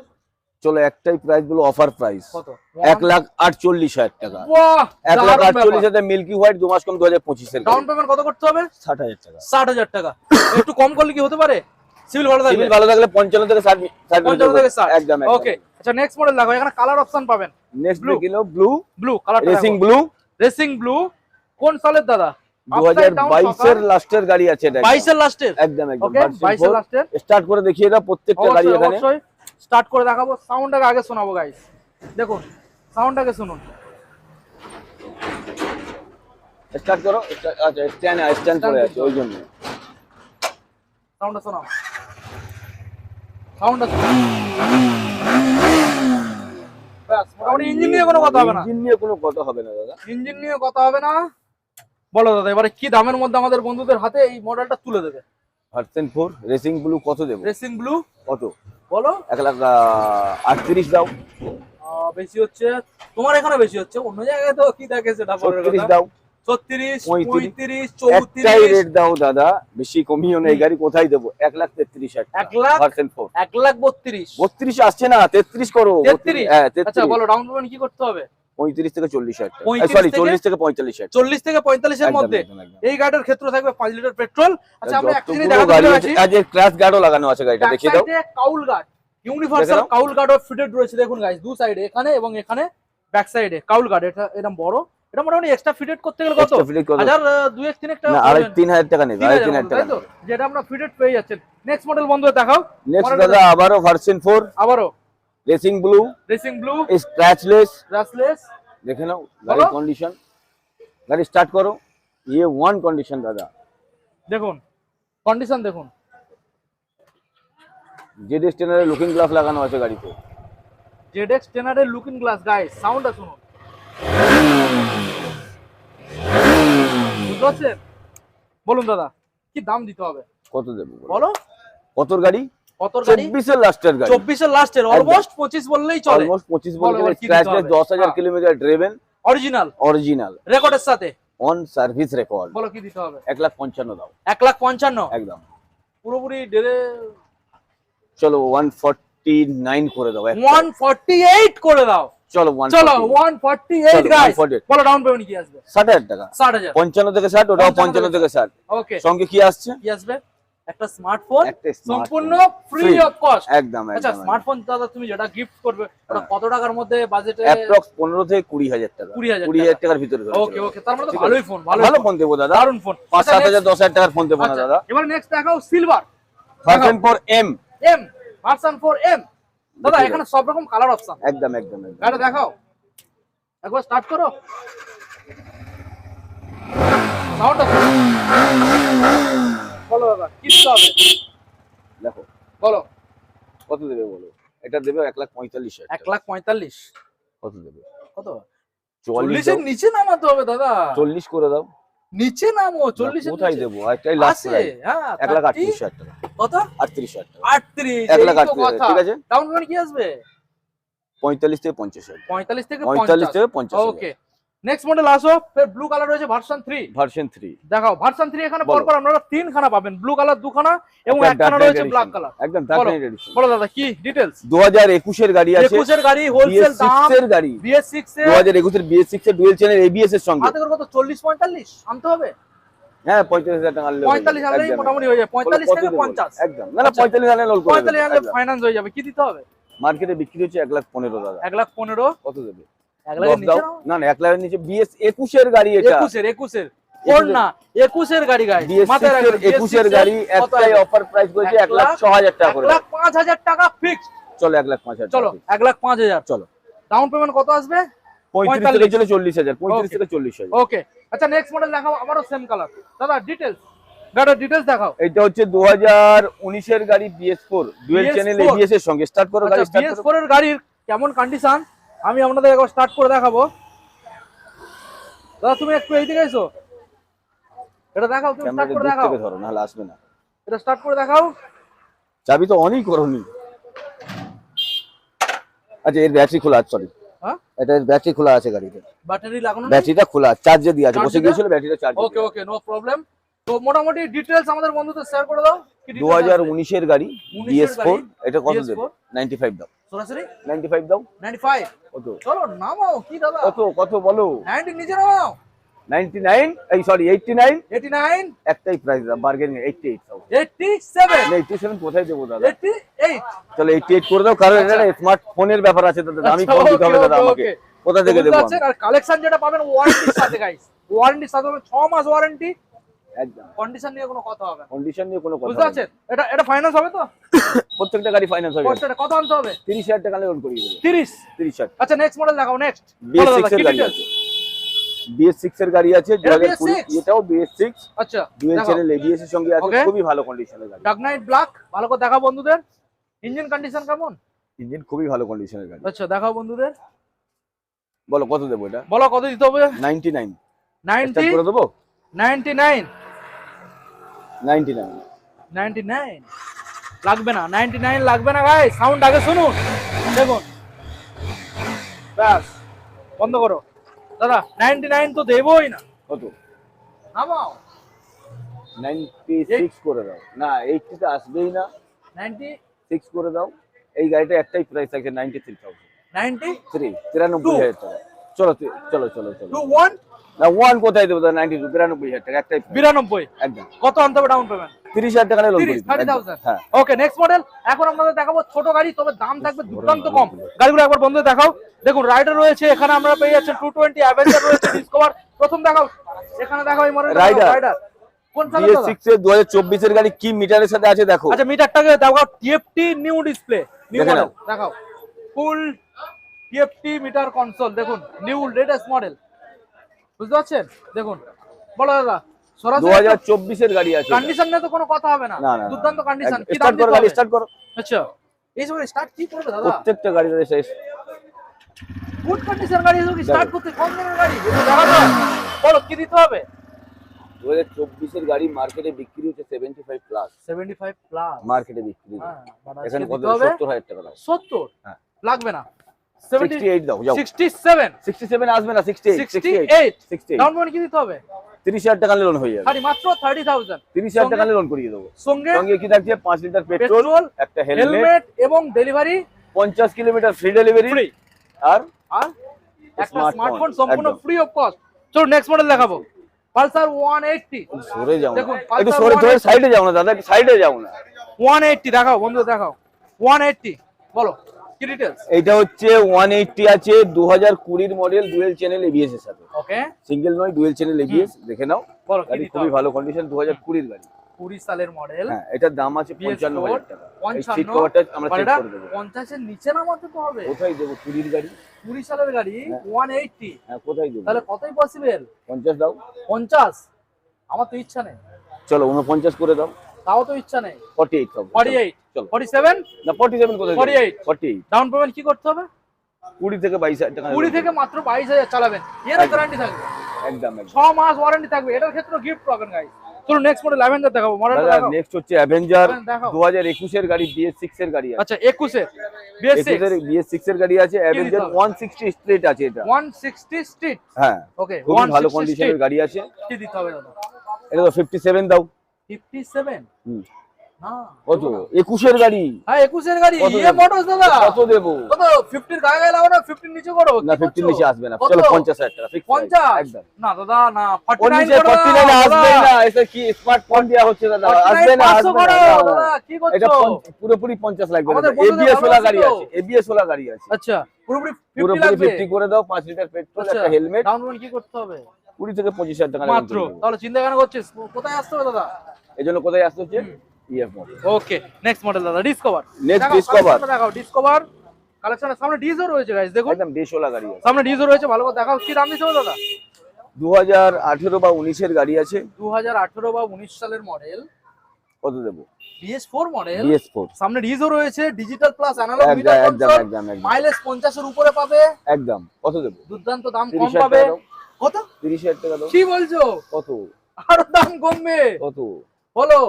[SPEAKER 2] চলো একটাই প্রাইস বলো, অফার প্রাইস
[SPEAKER 1] কত?
[SPEAKER 2] 1,48,000 টাকা।
[SPEAKER 1] বাহ
[SPEAKER 2] 1,48,000 মিল্কি হোয়াইট 2 মাস কম 2025 এর।
[SPEAKER 1] ডাউন পেমেন্ট কত করতে হবে?
[SPEAKER 2] 60,000 টাকা।
[SPEAKER 1] 60,000 টাকা। একটু কম করলে কি হতে পারে? সিভিল ভালো থাকলে,
[SPEAKER 2] সিভিল ভালো থাকলে 55 থেকে 60,
[SPEAKER 1] 55 থেকে 60
[SPEAKER 2] একদম।
[SPEAKER 1] ওকে আচ্ছা নেক্সট মডেল দেখো, এখানে কালার অপশন পাবেন।
[SPEAKER 2] নেক্সট দেখিলো ব্লু
[SPEAKER 1] কালারটা রেসিং ব্লু কোন সালের দাদা?
[SPEAKER 2] 2022 এর লাস্টের গাড়ি আছে এটা।
[SPEAKER 1] 22 এর লাস্টের
[SPEAKER 2] একদম
[SPEAKER 1] ওকে 22 এর লাস্টের।
[SPEAKER 2] স্টার্ট করে দেখিয়ে দাও প্রত্যেকটা গাড়ি এখানে।
[SPEAKER 1] অবশ্যই স্টার্ট করে দেখাবো, সাউন্ডটাকে আগে শোনাবো গাইস। দেখুন সাউন্ডটাকে শুনুন,
[SPEAKER 2] স্টার্ট করো। আচ্ছা স্ট্যান্ড করে আছে ওই জন্য।
[SPEAKER 1] সাউন্ডটা শোনাও, সাউন্ডটা শোনাও। ব্যাস মোটামুটি ইঞ্জিন নিয়ে কোনো কথা হবে না,
[SPEAKER 2] ইঞ্জিন নিয়ে কোনো কথা হবে না দাদা,
[SPEAKER 1] ইঞ্জিন নিয়ে কথা হবে না। বলো দাদা এবারে কি দামের মধ্যে আমাদের বন্ধুদের হাতে এই মডেলটা তুলে দেবে?
[SPEAKER 2] ভার্সন 4 রেসিং ব্লু কত দেবো?
[SPEAKER 1] রেসিং ব্লু
[SPEAKER 2] কত
[SPEAKER 1] বলো?
[SPEAKER 2] 1,38,000 দাও।
[SPEAKER 1] বেশি হচ্ছে তোমার এখানে, বেশি হচ্ছে অন্য জায়গায় তো কি দেখে সেটা পরের
[SPEAKER 2] 36
[SPEAKER 1] কথা।
[SPEAKER 2] দাও।
[SPEAKER 1] 36 35
[SPEAKER 2] একটাই
[SPEAKER 1] 34
[SPEAKER 2] রেট দাও দাদা, বেশি কমিও না। এই গাড়ি কোথায় দেবো? 1,33,000 ভার্সন 4
[SPEAKER 1] 1,32,000
[SPEAKER 2] 32 আসছে না, 33 করো।
[SPEAKER 1] 33
[SPEAKER 2] হ্যাঁ
[SPEAKER 1] আচ্ছা বলো ডাউন পেমেন্ট কি করতে হবে?
[SPEAKER 2] 35 থেকে 40,000 টাকা,
[SPEAKER 1] 35
[SPEAKER 2] সরি
[SPEAKER 1] থেকে
[SPEAKER 2] 40 থেকে 45,000।
[SPEAKER 1] 40 থেকে 45 এর মধ্যে এই গাড়ির ক্ষেত্রে থাকবে 5 লিটার পেট্রোল। আচ্ছা আমরা একচুয়ালি দেখাতে
[SPEAKER 2] গাড়ি
[SPEAKER 1] যাচ্ছি,
[SPEAKER 2] আজ ক্র্যাশ গার্ডও লাগানো আছে গাড়িটা, দেখিয়ে দাও।
[SPEAKER 1] কাউল গার্ড ইউনিভার্সাল কাউল গার্ডও ফিটেড রয়েছে, দেখুন গাইস দু সাইডে, এখানে এবং এখানে ব্যাক সাইডে কাউল গার্ড। এটা এরকম বড়, এটা মোটামুটি এক্সট্রা ফিটেড করতে গেলে কত? 1000 একটা
[SPEAKER 2] না 3,000 টাকা নেবে, 3,500 টাকা
[SPEAKER 1] তো, যেটা আমরা ফিটেড পেয়ে যাচ্ছেন। নেক্সট মডেল বন্ধু দেখাও।
[SPEAKER 2] নেক্সট দাদা আবারো ভার্সন 4
[SPEAKER 1] আবারো
[SPEAKER 2] রেসিং ব্লু
[SPEAKER 1] স্ক্র্যাচলেস
[SPEAKER 2] দেখে নাও গাড়ির কন্ডিশন। গাড়ি স্টার্ট করো, ये 1 কন্ডিশন দাদা,
[SPEAKER 1] দেখুন কন্ডিশন দেখুন।
[SPEAKER 2] জেডএক্স টেনারের লুকিং গ্লাস লাগানো আছে গাড়িতে।
[SPEAKER 1] জেডএক্স টেনারের লুকিং গ্লাস গাইস, সাউন্ডটা শুনুন, বুঝতে পারছেন? বলুন দাদা কি দাম দিতে হবে?
[SPEAKER 2] কত দেবো
[SPEAKER 1] বলো?
[SPEAKER 2] কতর গাড়ি?
[SPEAKER 1] কতর গাড়ি?
[SPEAKER 2] 24 এর লাস্টের গাড়ি,
[SPEAKER 1] 24 এর লাস্টের, অলমোস্ট 25 বললেই চলে,
[SPEAKER 2] অলমোস্ট 25 বলে
[SPEAKER 1] বলো,
[SPEAKER 2] গেলে
[SPEAKER 1] কি
[SPEAKER 2] স্ক্র্যাচ
[SPEAKER 1] দিতে হবে?
[SPEAKER 2] 10,000 কিলোমিটার ড্রিভেন,
[SPEAKER 1] অরিজিনাল রেকর্ডের সাথে,
[SPEAKER 2] অন সার্ভিস রেকর্ড।
[SPEAKER 1] বলো কি দিতে হবে?
[SPEAKER 2] 1,55,000 দাও।
[SPEAKER 1] 1,55,000
[SPEAKER 2] একদম
[SPEAKER 1] পুরোপুরি ডেরে।
[SPEAKER 2] চলো 149 করে দাও,
[SPEAKER 1] 148 করে দাও।
[SPEAKER 2] চলো
[SPEAKER 1] চলো 148 গাইস। বলো ডাউন পেমেন্ট কি আসবে?
[SPEAKER 2] 60,000 টাকা।
[SPEAKER 1] 60,000,
[SPEAKER 2] 55 থেকে 60, ওটাও 55 থেকে 60।
[SPEAKER 1] ওকে,
[SPEAKER 2] সঙ্গে কি আসছে?
[SPEAKER 1] কি আসবে? একটা স্মার্টফোন, সম্পূর্ণ ফ্রি অফ কস্ট।
[SPEAKER 2] একদম
[SPEAKER 1] আচ্ছা,
[SPEAKER 2] একদম।
[SPEAKER 1] স্মার্টফোন দাদা তুমি যেটা গিফট করবে ওটা কত টাকার মধ্যে বাজেটে?
[SPEAKER 2] অ্যাপ্রক্স 15 থেকে 20,000 টাকা।
[SPEAKER 1] 20,000
[SPEAKER 2] টাকার ভিতরে।
[SPEAKER 1] ওকে ওকে, তার মানে তো ভালোই ফোন,
[SPEAKER 2] ভালো ফোন দেবো দাদা,
[SPEAKER 1] দারুন ফোন।
[SPEAKER 2] 5-7,000 10,000 টাকার ফোন দেবো না দাদা।
[SPEAKER 1] এবার নেক্সট দেখাও silver
[SPEAKER 2] version 4M,
[SPEAKER 1] version 4M দাদা, এখানে সব রকম কালার অপশন।
[SPEAKER 2] একদম একদম একদম।
[SPEAKER 1] গাড়ি দেখাও, একবার স্টার্ট করো, সাউন্ডটা বলো দাদা কি হবে?
[SPEAKER 2] দেখো
[SPEAKER 1] বলো
[SPEAKER 2] কত দেবে বলো? এটা দেবে 1,45,000।
[SPEAKER 1] 1,45,000
[SPEAKER 2] কত দেবে?
[SPEAKER 1] কত?
[SPEAKER 2] 40
[SPEAKER 1] 40 এর নিচে নামাতে হবে দাদা।
[SPEAKER 2] 40 করে দাও।
[SPEAKER 1] নিচে নামো, 40 এর
[SPEAKER 2] কোথায়
[SPEAKER 1] নিচে
[SPEAKER 2] দেবো? একটাই লাস্ট
[SPEAKER 1] আছে।
[SPEAKER 2] প্রাইস।
[SPEAKER 1] হ্যাঁ,
[SPEAKER 2] 1,38,000 টাকা।
[SPEAKER 1] কত?
[SPEAKER 2] 38,000 টাকা।
[SPEAKER 1] 38,
[SPEAKER 2] 1,38,000, ঠিক আছে।
[SPEAKER 1] ডাউন পেমেন্ট কি আসবে?
[SPEAKER 2] 45 থেকে 50,000।
[SPEAKER 1] 45 থেকে
[SPEAKER 2] 45 থেকে 50,000।
[SPEAKER 1] ওকে, নেক্সট মডেল আসো। ব্লু কালার রয়েছে ভার্সন 3।
[SPEAKER 2] ভার্সন 3
[SPEAKER 1] দেখাও ভার্সন 3। এখানে
[SPEAKER 2] বলো।
[SPEAKER 1] পরপর আপনারা 3 খানা পাবেন, ব্লু কালার 2 খানা এবং
[SPEAKER 2] একটা
[SPEAKER 1] একখানা
[SPEAKER 2] dark
[SPEAKER 1] রয়েছে
[SPEAKER 2] edition,
[SPEAKER 1] ব্ল্যাক কালার।
[SPEAKER 2] একদম ডার্ক
[SPEAKER 1] বলো।
[SPEAKER 2] Night edition.
[SPEAKER 1] বলো দাদা কি ডিটেইলস?
[SPEAKER 2] 2021 এর গাড়ি আছে।
[SPEAKER 1] 21 এর গাড়ি, হোলসেল দাম।
[SPEAKER 2] BS6 এর গাড়ি।
[SPEAKER 1] BS6 এর
[SPEAKER 2] 2021 এর BS6 এর ডুয়াল চ্যানেল ABS এর সঙ্গে।
[SPEAKER 1] হাতে করে কত? 40-45 আনতে হবে।
[SPEAKER 2] হ্যাঁ 45,000 টাকা আনলে
[SPEAKER 1] 45 আনলেই মোটামুটি হয়ে যায়। 45 থেকে 50
[SPEAKER 2] একদম। না না 45 আনলে লোল করে
[SPEAKER 1] 45 আনলে ফাইনান্স হয়ে যাবে। কি দিতে হবে?
[SPEAKER 2] মার্কেটে বিক্রি হচ্ছে 1,15,000 দাদা।
[SPEAKER 1] 1,15,000
[SPEAKER 2] কত দেবে?
[SPEAKER 1] 1 লাখের নিচে নাও।
[SPEAKER 2] না না 1 লাখের নিচে। BS21 এর গাড়ি এটা।
[SPEAKER 1] 21 এর কোন না 21 এর গাড়ি গাইস, মাথায় রাখবেন।
[SPEAKER 2] 21 এর গাড়ি একটাই অফার প্রাইস করেছে 1,06,000 টাকা করে।
[SPEAKER 1] 1,05,000 টাকা ফিক্সড।
[SPEAKER 2] চলো 1,05,000।
[SPEAKER 1] চলো 1,05,000।
[SPEAKER 2] চলো
[SPEAKER 1] ডাউন পেমেন্ট কত আসবে?
[SPEAKER 2] 35 থেকে চলে 40,000। 35 থেকে 40,000।
[SPEAKER 1] ওকে, আচ্ছা নেক্সট মডেল দেখাও, আবারও সেম কালার। দাদা ডিটেইলস, গাড়ির ডিটেইলস দেখাও।
[SPEAKER 2] এটা হচ্ছে 2019 এর গাড়ি BS4 ডুয়াল চ্যানেল ABS এর সঙ্গে। স্টার্ট করো গাড়ি, স্টার্ট করো।
[SPEAKER 1] BS4 এর গাড়ির কেমন কন্ডিশন আমি আপনাদের একবার স্টার্ট করে দেখাবো। দাদা তুমি একটু এইদিকে এসো, এটা দেখাও, তুমি স্টার্ট করে দেখাও।
[SPEAKER 2] ধরো না হলে আসবে না।
[SPEAKER 1] এটা স্টার্ট করে দেখাও।
[SPEAKER 2] চাবি তো অনই করোনি। আচ্ছা এর ব্যাটারি খোলা আছে, সরি
[SPEAKER 1] হ্যাঁ
[SPEAKER 2] এটা এর ব্যাটারি খোলা আছে গাড়িতে।
[SPEAKER 1] ব্যাটারি লাগানো নেই?
[SPEAKER 2] ব্যাটারিটা খোলা, চার্জে দিয়ে আছে, বসে গিয়েছিল ব্যাটারিটা চার্জ।
[SPEAKER 1] ওকে ওকে, নো প্রবলেম। তো মোটামুটি ডিটেইলস আমাদের বন্ধুদের শেয়ার করে দাও।
[SPEAKER 2] 2019 এর গাড়ি
[SPEAKER 1] 19 এর
[SPEAKER 2] BS4।
[SPEAKER 1] গাড়ি,
[SPEAKER 2] এটা কত
[SPEAKER 1] BS4?
[SPEAKER 2] দেবে? 95 দাও।
[SPEAKER 1] সরাসরি
[SPEAKER 2] 95 দাও।
[SPEAKER 1] 95।
[SPEAKER 2] কত?
[SPEAKER 1] চলো নামাও। কি দাদা
[SPEAKER 2] কত কত বলো?
[SPEAKER 1] 90 নিচে নামাও।
[SPEAKER 2] 99, এই সরি 89।
[SPEAKER 1] 89,
[SPEAKER 2] একটাই প্রাইস বার্গেনিং 88,000।
[SPEAKER 1] 87,
[SPEAKER 2] 87 কোথায় দেবো দাদা?
[SPEAKER 1] 88।
[SPEAKER 2] চলো 88 করে দাও, কারণ এটা স্মার্টফোনের ব্যাপার আছে দাদা। আমি ফোন দিতে হবে দাদা আমাকে। কোথা থেকে দেবো?
[SPEAKER 1] আর কালেকশন যেটা পাবেন ওয়ারেন্টির সাথে গাইস, ওয়ারেন্টির সাথে 6 মাস ওয়ারেন্টি।
[SPEAKER 2] একদম,
[SPEAKER 1] কন্ডিশন নিয়ে কোনো কথা হবে না।
[SPEAKER 2] কন্ডিশন নিয়ে কোনো কথা
[SPEAKER 1] বুঝতে
[SPEAKER 2] হবে না।
[SPEAKER 1] পারছেন? এটা ফাইনান্স হবে তো?
[SPEAKER 2] প্রত্যেকটা গাড়ি ফাইন্যান্স হবে।
[SPEAKER 1] কতটা কত আনতে হবে?
[SPEAKER 2] 30,000 টাকা লোন করিয়ে দেবো।
[SPEAKER 1] 30। আচ্ছা নেক্সট মডেল দেখাও। নেক্সট
[SPEAKER 2] BS6 এর গাড়ি আছে। BS6 এর গাড়ি আছে 2020। এটাও BS6।
[SPEAKER 1] আচ্ছা
[SPEAKER 2] ডুয়াল চ্যানেল ABS এর সঙ্গে আছে।
[SPEAKER 1] Okay.
[SPEAKER 2] খুবই ভালো কন্ডিশনের গাড়ি।
[SPEAKER 1] Dark night black. ভালো করে দেখাও বন্ধুদের। ইঞ্জিন কন্ডিশন কেমন?
[SPEAKER 2] ইঞ্জিন খুবই ভালো কন্ডিশনের গাড়ি।
[SPEAKER 1] আচ্ছা দেখাও বন্ধুদের।
[SPEAKER 2] বলো কত দেবো এটা?
[SPEAKER 1] বলো কত দিতে হবে?
[SPEAKER 2] 99।
[SPEAKER 1] 90
[SPEAKER 2] স্টার্ট করে দেবো?
[SPEAKER 1] 99।
[SPEAKER 2] 99।
[SPEAKER 1] 99 লাগবে না, 99 লাগবে না গাইস। সাউন্ড আগে শুনুন, দেখুন। ব্যাস বন্ধ করো দাদা। 99 তো দেবই না।
[SPEAKER 2] কত?
[SPEAKER 1] নামাও।
[SPEAKER 2] 96 করে দাও। না 80 তে আসবেই না।
[SPEAKER 1] 96
[SPEAKER 2] করে দাও। এই গাড়িটা একটাই প্রাইস আছে 93,000। 93,000 টাকা। চলো চলো চলো চলো।
[SPEAKER 1] 21
[SPEAKER 2] না 1 কোথায় দেবো? 92, 93,000 টাকা একটাই।
[SPEAKER 1] 92
[SPEAKER 2] একদম।
[SPEAKER 1] কত আনতে হবে ডাউন পেমেন্ট?
[SPEAKER 2] 30,000 টাকা লোন করি।
[SPEAKER 1] 30,000।
[SPEAKER 2] হ্যাঁ।
[SPEAKER 1] ওকে নেক্সট মডেল। এখন আপনাদের দেখাবো ছোট গাড়ি, তবে দাম থাকবে দুর্দান্ত কম। গাড়িগুলো একবার বন্ধুদের দেখাও। দেখুন রাইডার রয়েছে, এখানে আমরা পেয়ে যাচ্ছি 220, অ্যাভেঞ্জার রয়েছে, ডিসকভার। প্রথম দেখাও, এখানে দেখাও এই মডেল রাইডার। কোন সালের দাদা?
[SPEAKER 2] BS6 এর 2024 এর গাড়ি কি মিটারের সাথে আছে দেখো।
[SPEAKER 1] আচ্ছা মিটারটাকে দেখাও। TFT নিউ ডিসপ্লে, নিউ
[SPEAKER 2] দেখে
[SPEAKER 1] মডেল
[SPEAKER 2] নাও।
[SPEAKER 1] দেখাও। ফুল TFT মিটার কনসোল দেখুন, নিউ লেটেস্ট মডেল। বুঝতে পারছেন? দেখুন বলো দাদা। সরাসরি
[SPEAKER 2] 2024 এর গাড়ি আছে।
[SPEAKER 1] কন্ডিশন নিয়ে তো কোনো কথা হবে না।
[SPEAKER 2] না না
[SPEAKER 1] দুর্দান্ত কন্ডিশন। কি দাম
[SPEAKER 2] স্টার্ট করো
[SPEAKER 1] দিতে
[SPEAKER 2] গাড়ি,
[SPEAKER 1] হবে?
[SPEAKER 2] স্টার্ট করো।
[SPEAKER 1] আচ্ছা এই সময় স্টার্ট কি করবে দাদা?
[SPEAKER 2] প্রত্যেকটা গাড়ির শেষ।
[SPEAKER 1] গুড কন্ডিশন গাড়ি এসে স্টার্ট করতে কম দামের গাড়ি এটা দেখা যায়। বলো কি দিতে হবে?
[SPEAKER 2] 2024 এর গাড়ি মার্কেটে বিক্রি হচ্ছে 75 প্লাস।
[SPEAKER 1] 75 প্লাস
[SPEAKER 2] মার্কেটে বিক্রি।
[SPEAKER 1] হ্যাঁ
[SPEAKER 2] এখানে কত? 70,000 টাকা দাও।
[SPEAKER 1] 70?
[SPEAKER 2] হ্যাঁ।
[SPEAKER 1] লাগবে না।
[SPEAKER 2] 68 দাও, যাও।
[SPEAKER 1] 67?
[SPEAKER 2] 67 আসবে না, 68।
[SPEAKER 1] 68 ডাউন পেমেন্ট কি দিতে হবে?
[SPEAKER 2] 30,000 টাকা লোন হয়ে যাবে।
[SPEAKER 1] খালি মাত্র 30,000।
[SPEAKER 2] 30,000 টাকা লোন করিয়ে দেবো।
[SPEAKER 1] সঙ্গে
[SPEAKER 2] সঙ্গে কি থাকছে? 5 লিটার পেট্রোল, একটা হেলমেট
[SPEAKER 1] এবং delivery
[SPEAKER 2] 50 kilometre free delivery
[SPEAKER 1] free,
[SPEAKER 2] আর
[SPEAKER 1] একটা স্মার্টফোন সম্পূর্ণ ফ্রি অফ কস্ট। চলো নেক্সট মডেল দেখাবো, পালসার 180।
[SPEAKER 2] সরে যাও না,
[SPEAKER 1] দেখুন
[SPEAKER 2] একটু সরে সরে সাইডে যাও না দাদা, একটু সাইডে যাও না।
[SPEAKER 1] 180 দেখাও বন্ধু, দেখাও 180, বলো কি ডিটেইলস?
[SPEAKER 2] এটা হচ্ছে 180 আছে, 2020 এর মডেল, ডুয়েল চ্যানেল এবিএস এর সাথে।
[SPEAKER 1] ওকে,
[SPEAKER 2] সিঙ্গেল নয়, ডুয়েল চ্যানেল এবিএস, দেখে নাও।
[SPEAKER 1] বলো কি
[SPEAKER 2] গাড়ি
[SPEAKER 1] দিতে
[SPEAKER 2] খুবই
[SPEAKER 1] হবে?
[SPEAKER 2] ভালো কন্ডিশন, 2020 এর গাড়ি,
[SPEAKER 1] 20 সালের মডেল।
[SPEAKER 2] হ্যাঁ। এটার দাম আছে 55,000 টাকা। এই সিট
[SPEAKER 1] 55,
[SPEAKER 2] কভারটা আমরা চেক
[SPEAKER 1] এটা
[SPEAKER 2] করে দেব।
[SPEAKER 1] 50 এর নিচে নামাতে তো হবে।
[SPEAKER 2] কোথায় দেব? 20 এর গাড়ি,
[SPEAKER 1] 20 সালের গাড়ি 180,
[SPEAKER 2] হ্যাঁ কোথায় দেব?
[SPEAKER 1] তাহলে কতই পসিবল?
[SPEAKER 2] 50 দাও।
[SPEAKER 1] 50? আমার তো ইচ্ছা নেই।
[SPEAKER 2] চলো 49 করে দাও।
[SPEAKER 1] তাও তো ইচ্ছা নেই।
[SPEAKER 2] 48 হবে।
[SPEAKER 1] 48,
[SPEAKER 2] চলো
[SPEAKER 1] 47
[SPEAKER 2] না, 47 কোথায়?
[SPEAKER 1] 48 ডাউন পেমেন্ট কি করতে হবে?
[SPEAKER 2] 20 থেকে 22,000 টাকা।
[SPEAKER 1] 20 থেকে মাত্র 22,000 চালাবেন, এর গ্যারান্টি থাকবে,
[SPEAKER 2] একদম
[SPEAKER 1] 6 মাস ওয়ারেন্টি থাকবে। এটার ক্ষেত্রে গিফট পাবেন গাইস। চলো নেক্সট মডেল অ্যাভেঞ্জার দেখাবো। মডেলটা
[SPEAKER 2] দাদা
[SPEAKER 1] দেখাও।
[SPEAKER 2] নেক্সট হচ্ছে অ্যাভেঞ্জার,
[SPEAKER 1] দেখাও।
[SPEAKER 2] 2021 এর গাড়ি, BS6 এর গাড়ি আছে।
[SPEAKER 1] আচ্ছা 21 এর BS6,
[SPEAKER 2] BS6 এর গাড়ি আছে। অ্যাভেঞ্জার 160 স্ট্রেট আছে এটা।
[SPEAKER 1] 160 স্ট্রিট,
[SPEAKER 2] হ্যাঁ
[SPEAKER 1] ওকে,
[SPEAKER 2] খুবই ভালো
[SPEAKER 1] 160
[SPEAKER 2] কন্ডিশনের
[SPEAKER 1] স্ট্রিট।
[SPEAKER 2] গাড়ি আছে।
[SPEAKER 1] কি দিতে হবে দাদা?
[SPEAKER 2] এটা তো 57 দাও।
[SPEAKER 1] 57?
[SPEAKER 2] হুম।
[SPEAKER 1] না
[SPEAKER 2] কত? 21 এর গাড়ি।
[SPEAKER 1] হ্যাঁ 21 এর গাড়ি,
[SPEAKER 2] কত
[SPEAKER 1] ইয়ে
[SPEAKER 2] দেবো?
[SPEAKER 1] মোটরস দাদা।
[SPEAKER 2] কত দেব?
[SPEAKER 1] কত? 50 এর গায়ে গায়ে লাগাও না, 50 নিচে করো।
[SPEAKER 2] না
[SPEAKER 1] কি
[SPEAKER 2] 50
[SPEAKER 1] করছো?
[SPEAKER 2] নিচে আসবে না।
[SPEAKER 1] কত?
[SPEAKER 2] চলো 50,000 টাকা ফিক্স।
[SPEAKER 1] 50?
[SPEAKER 2] একদম
[SPEAKER 1] না দাদা না,
[SPEAKER 2] ওর
[SPEAKER 1] 49
[SPEAKER 2] নিচে
[SPEAKER 1] করো
[SPEAKER 2] 49 আসবে
[SPEAKER 1] দাদা।
[SPEAKER 2] না। এটা কি স্মার্টফোন দেয়া হচ্ছে দাদা? আসবে না,
[SPEAKER 1] 500
[SPEAKER 2] আসবে
[SPEAKER 1] করো
[SPEAKER 2] না।
[SPEAKER 1] দাদা, কি করছো?
[SPEAKER 2] এটা পুরোপুরি 50 লাগবে
[SPEAKER 1] আমাদের
[SPEAKER 2] দাদা।
[SPEAKER 1] বন্ধুদের
[SPEAKER 2] ABS ওলা
[SPEAKER 1] ভালো
[SPEAKER 2] গাড়ি
[SPEAKER 1] আছে তো?
[SPEAKER 2] আছে, ABS ওলা গাড়ি আছে।
[SPEAKER 1] আচ্ছা পুরোপুরি 50
[SPEAKER 2] পুরোপুরি
[SPEAKER 1] লাগবে।
[SPEAKER 2] 50 করে দাও, 5 লিটার পেট্রোল,
[SPEAKER 1] আচ্ছা,
[SPEAKER 2] একটা হেলমেট।
[SPEAKER 1] ডাউন পেমেন্ট কি করতে হবে?
[SPEAKER 2] 20 থেকে 25,000 টাকা
[SPEAKER 1] মাত্র। তাহলে চিন্তা কেন করছিস? কোথায় আসতে হবে দাদা?
[SPEAKER 2] এজন্য কোথায় আসতে হচ্ছে? EF model.
[SPEAKER 1] ওকে নেক্সট মডেল দাদা, ডিসকভার।
[SPEAKER 2] নেক্সট ডিসকভার
[SPEAKER 1] দেখাও ডিসকভার কালেকশনের সামনে ডিজো রয়েছে গাইস, দেখুন
[SPEAKER 2] একদম দেশওয়ালা গাড়ি আছে।
[SPEAKER 1] সামনে ডিজো রয়েছে, ভালো করে দেখাও। কি দাম দিতে হবে দাদা?
[SPEAKER 2] 2018 বা 19 এর গাড়ি আছে।
[SPEAKER 1] 2018 বা 19 সালের মডেল,
[SPEAKER 2] কত দেব?
[SPEAKER 1] BS4 মডেল,
[SPEAKER 2] BS4
[SPEAKER 1] সামনে ডিজো রয়েছে, ডিজিটাল প্লাস অ্যানালগ
[SPEAKER 2] একদম
[SPEAKER 1] মিটার
[SPEAKER 2] একদম
[SPEAKER 1] কন্ট্রোল,
[SPEAKER 2] একদম একদম
[SPEAKER 1] মাইলেজ 50 এর উপরে পাবে।
[SPEAKER 2] একদম। কত দেব?
[SPEAKER 1] দুর্দান্ত দাম, কম
[SPEAKER 2] 30,000
[SPEAKER 1] পাবে।
[SPEAKER 2] টাকা দাও।
[SPEAKER 1] কত?
[SPEAKER 2] 30,000 টাকা দাও।
[SPEAKER 1] কি বলছো?
[SPEAKER 2] কত?
[SPEAKER 1] আরো দাম কমবে?
[SPEAKER 2] কত?
[SPEAKER 1] বলো।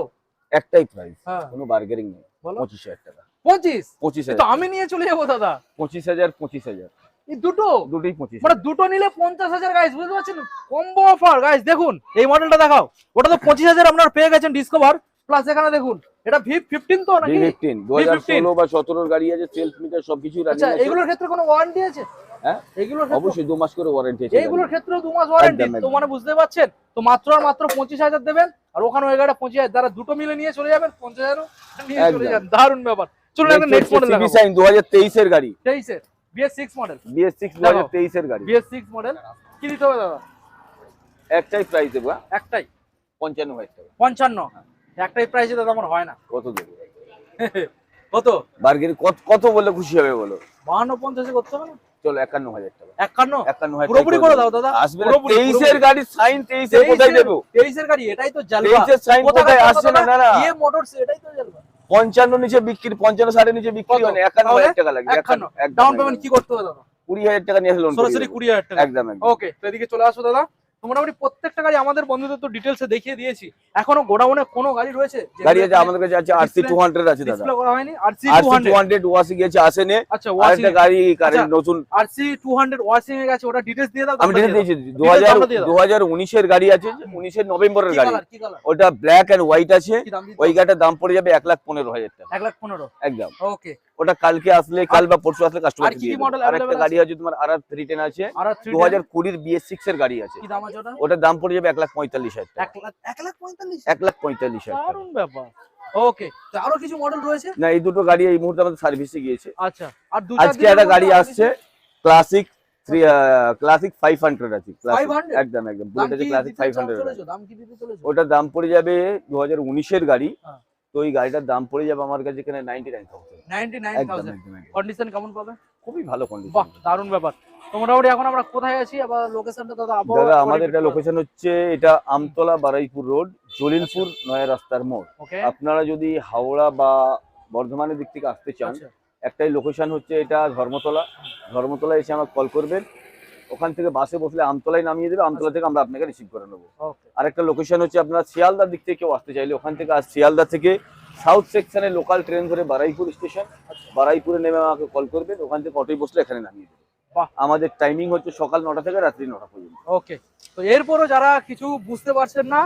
[SPEAKER 2] একটাই প্রাইস,
[SPEAKER 1] হ্যাঁ
[SPEAKER 2] কোনো বার্গেনিং নেই।
[SPEAKER 1] বলো।
[SPEAKER 2] 25,000 টাকা।
[SPEAKER 1] 25?
[SPEAKER 2] 25,000
[SPEAKER 1] তো আমি নিয়ে চলে যাবো দাদা।
[SPEAKER 2] 25,000 25,000
[SPEAKER 1] এই দুটো
[SPEAKER 2] দুটোই 25,000।
[SPEAKER 1] মানে দুটো নিলে 50,000 গাইস, বুঝতে পারছেন? Combo offer guys. দেখুন এই মডেলটা দেখাও, ওটা তো 25,000 আপনারা পেয়ে গেছেন ডিসকভার প্লাস। এখানে দেখুন এটা V15 তো নাকি?
[SPEAKER 2] V15 2016 বা 17 এর গাড়ি আছে, সেলফ মিটার সবকিছু রানিং
[SPEAKER 1] আচ্ছা
[SPEAKER 2] আছে।
[SPEAKER 1] এগুলোর ক্ষেত্রে কোনো ওয়ারেন্টি আছে?
[SPEAKER 2] হ্যাঁ
[SPEAKER 1] এগুলোর ক্ষেত্রে
[SPEAKER 2] অবশ্যই 2 মাস করে ওয়ারেন্টি আছে।
[SPEAKER 1] এইগুলোর ক্ষেত্রেও 2 মাস ওয়ারেন্টি
[SPEAKER 2] একদম,
[SPEAKER 1] তো, মানে বুঝতে পারছেন তো। মাত্র আর মাত্র 25,000 দেবেন, আর ওখানে ওই গাড়িটা 25,000, যারা দুটো মিলে নিয়ে চলে যাবেন 50,000 নিয়ে চলে
[SPEAKER 2] একদম।
[SPEAKER 1] যান। দারুণ ব্যাপার। চলুন একটা নেক্সট মডেল দেখাবো।
[SPEAKER 2] সাইন 2023 এর গাড়ি,
[SPEAKER 1] 23 এর BS6 মডেল।
[SPEAKER 2] BS6 2023 এর গাড়ি।
[SPEAKER 1] BS6 মডেল কি দিতে হবে দাদা?
[SPEAKER 2] একটাই প্রাইস দেবো,
[SPEAKER 1] একটাই
[SPEAKER 2] 55,000 টাকা।
[SPEAKER 1] 55? একটাই প্রাইসে দাদা আমার হয় না।
[SPEAKER 2] কত দেবো?
[SPEAKER 1] কত?
[SPEAKER 2] বার্গেনিং কত বললে খুশি হবে বলো?
[SPEAKER 1] 52 50 করতে হবে না?
[SPEAKER 2] চলো 51,000 টাকা।
[SPEAKER 1] 51?
[SPEAKER 2] 51,000
[SPEAKER 1] পুরোপুরি করে দাও দাদা।
[SPEAKER 2] আসবে না। 23 এর গাড়ি সাইন, 23 এর কোথায় দেবো?
[SPEAKER 1] 23 এর গাড়ি, এটাই তো জালবা।
[SPEAKER 2] 23 এর সাইন কোথায় আসছে না? না না,
[SPEAKER 1] ইয়ে মোটরস, এটাই তো জালবা।
[SPEAKER 2] 55 নিচে বিক্রি, 55 60 নিচে বিক্রি হয় না। 51,000 টাকা লাগবে।
[SPEAKER 1] 51 ডাউন পেমেন্ট কি করতে হবে দাদা?
[SPEAKER 2] 20,000 টাকা নিয়ে লোন
[SPEAKER 1] সরাসরি 20,000 টাকা।
[SPEAKER 2] একদম একদম।
[SPEAKER 1] ওকে তো এদিকে চলে আসো দাদা। তো মোটামুটি প্রত্যেকটা গাড়ি আমাদের বন্ধুদের তো ডিটেইলসে দেখিয়ে দিয়েছি। এখনো গোডাউনে কোনো গাড়ি রয়েছে?
[SPEAKER 2] গাড়ি আছে আমাদের কাছে, আছে RC 200 আছে দাদা।
[SPEAKER 1] ডিসপ্লে করা হয়নি। RC
[SPEAKER 2] RC
[SPEAKER 1] 200
[SPEAKER 2] 200 ওয়াশিং গেছে, আসেনি।
[SPEAKER 1] আচ্ছা ওয়াশিং
[SPEAKER 2] আরেকটা গাড়ি কারেন্ট নতুন
[SPEAKER 1] RC 200 ওয়াশিং এ গেছে, ওটা ডিটেইলস দিয়ে দাও।
[SPEAKER 2] আমি ডেট দিয়েছি। 2019 এর গাড়ি আছে, 19 এর নভেম্বরের গাড়ি।
[SPEAKER 1] কি কালার?
[SPEAKER 2] ওটা ব্ল্যাক এন্ড হোয়াইট আছে।
[SPEAKER 1] কি দাম দিতে
[SPEAKER 2] ওই
[SPEAKER 1] হবে?
[SPEAKER 2] গাড়িটার দাম পড়ে যাবে 1,15,000 টাকা।
[SPEAKER 1] 1,15,000
[SPEAKER 2] একদম।
[SPEAKER 1] ওকে।
[SPEAKER 2] ওটা কালকে আসলে, কাল বা পরশু আসলে
[SPEAKER 1] আর
[SPEAKER 2] কাস্টমার
[SPEAKER 1] কি
[SPEAKER 2] দিয়ে
[SPEAKER 1] কি
[SPEAKER 2] দেবো।
[SPEAKER 1] model
[SPEAKER 2] আরেকটা
[SPEAKER 1] available
[SPEAKER 2] গাড়ি আছে তোমার RR 310 আছে,
[SPEAKER 1] আর
[SPEAKER 2] 2020 এর BS6 এর গাড়ি আছে।
[SPEAKER 1] কি দাম আছে ওটা?
[SPEAKER 2] ওটার দাম পড়ে যাবে 1,45,000 টাকা।
[SPEAKER 1] 1,45,000?
[SPEAKER 2] 1,45,000 টাকা।
[SPEAKER 1] দারুণ ব্যাপার। ওকে তো আরো কিছু মডেল রয়েছে?
[SPEAKER 2] না, এই দুটো গাড়ি এই মুহূর্তে আমাদের সার্ভিসে গিয়েছে।
[SPEAKER 1] আচ্ছা আর
[SPEAKER 2] আজকে একটা গাড়ি আসছে, ক্লাসিক 500 আছে।
[SPEAKER 1] 500?
[SPEAKER 2] একদম একদম বুলেট আছে, ক্লাসিক 500 আছে।
[SPEAKER 1] দাম কি দিতে চলেছো?
[SPEAKER 2] ওটার দাম পড়ে যাবে 2019 এর গাড়ি।
[SPEAKER 1] হ্যাঁ।
[SPEAKER 2] তো ওই গাড়িটার দাম পড়ে যাবে আমার কাছে এখানে 99,000।
[SPEAKER 1] 99,000 কন্ডিশন কেমন পাবে?
[SPEAKER 2] খুবই ভালো কন্ডিশন।
[SPEAKER 1] বাহ দারুণ ব্যাপার। তো মোটামুটি এখন আমরা কোথায় আছি, আবার লোকেশনটা দাদা
[SPEAKER 2] দাদা আমাদের এটা লোকেশন হচ্ছে, এটা আমতলা বারুইপুর রোড, জলিলপুর নয়া রাস্তার মোড়।
[SPEAKER 1] ওকে।
[SPEAKER 2] আপনারা যদি হাওড়া বা বর্ধমানের দিক থেকে আসতে চান,
[SPEAKER 1] আচ্ছা
[SPEAKER 2] একটাই লোকেশন হচ্ছে এটা ধর্মতলা। ধর্মতলা এসে আমাকে কল করবেন, ওখান থেকে বাসে বসলে আমতলায় নামিয়ে দেবে, আমতলা থেকে আমরা আপনাকে রিসিভ করে নেবো।
[SPEAKER 1] ওকে
[SPEAKER 2] আরেকটা লোকেশন হচ্ছে আপনার শিয়ালদার দিক থেকে কেউ আসতে চাইলে ওখান থেকে শিয়ালদা থেকে সাউথ সেকশনে লোকাল ট্রেন ধরে বারাইপুর স্টেশন, বারাইপুরে নেমে আমাকে কল করবেন, ওখান থেকে অটোয় বসলে এখানে নামিয়ে দেবে।
[SPEAKER 1] বাহ।
[SPEAKER 2] আমাদের টাইমিং হচ্ছে সকাল 9টা থেকে রাত্রি 9টা পর্যন্ত।
[SPEAKER 1] ওকে, তো এরপরও যারা কিছু বুঝতে পারছেন না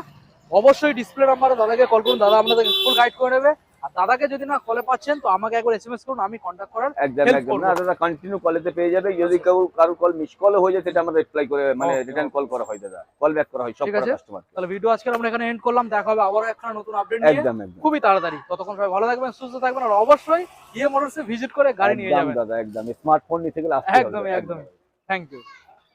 [SPEAKER 1] অবশ্যই ডিসপ্লে নাম্বারে দাদাকে কল করুন, দাদা আপনাদের ফুল গাইড করে নেবে। আর দাদাকে যদি না কলে পাচ্ছেন তো আমাকে একবার এসএমএস করুন, আমি কন্ট্যাক্ট করার
[SPEAKER 2] একদম
[SPEAKER 1] help
[SPEAKER 2] একদম
[SPEAKER 1] করবো।
[SPEAKER 2] না দাদা, কন্টিনিউ কলেতে পেয়ে যাবে। যদি কারোর কল মিস কল হয়ে যায় সেটা আমরা রিপ্লাই করে মানে
[SPEAKER 1] Okay,
[SPEAKER 2] রিটার্ন কল করা হয় দাদা, কল ব্যাক করা হয় সব
[SPEAKER 1] ঠিক আছে।
[SPEAKER 2] কাস্টমার।
[SPEAKER 1] তাহলে ভিডিও আজকে আমরা এখানে এন্ড করলাম, দেখা হবে আবারও একটা নতুন আপডেট নিয়ে
[SPEAKER 2] একদম একদম
[SPEAKER 1] খুবই তাড়াতাড়ি। ততক্ষণ সবাই ভালো থাকবেন, সুস্থ থাকবেন, আর অবশ্যই ইয়ে মোটরসে ভিজিট করে গাড়ি নিয়ে
[SPEAKER 2] একদম
[SPEAKER 1] যাবেন।
[SPEAKER 2] দাদা, একদম স্মার্টফোন নিতে গেলে আসতে হবে।
[SPEAKER 1] একদমই একদমই, থ্যাংক ইউ।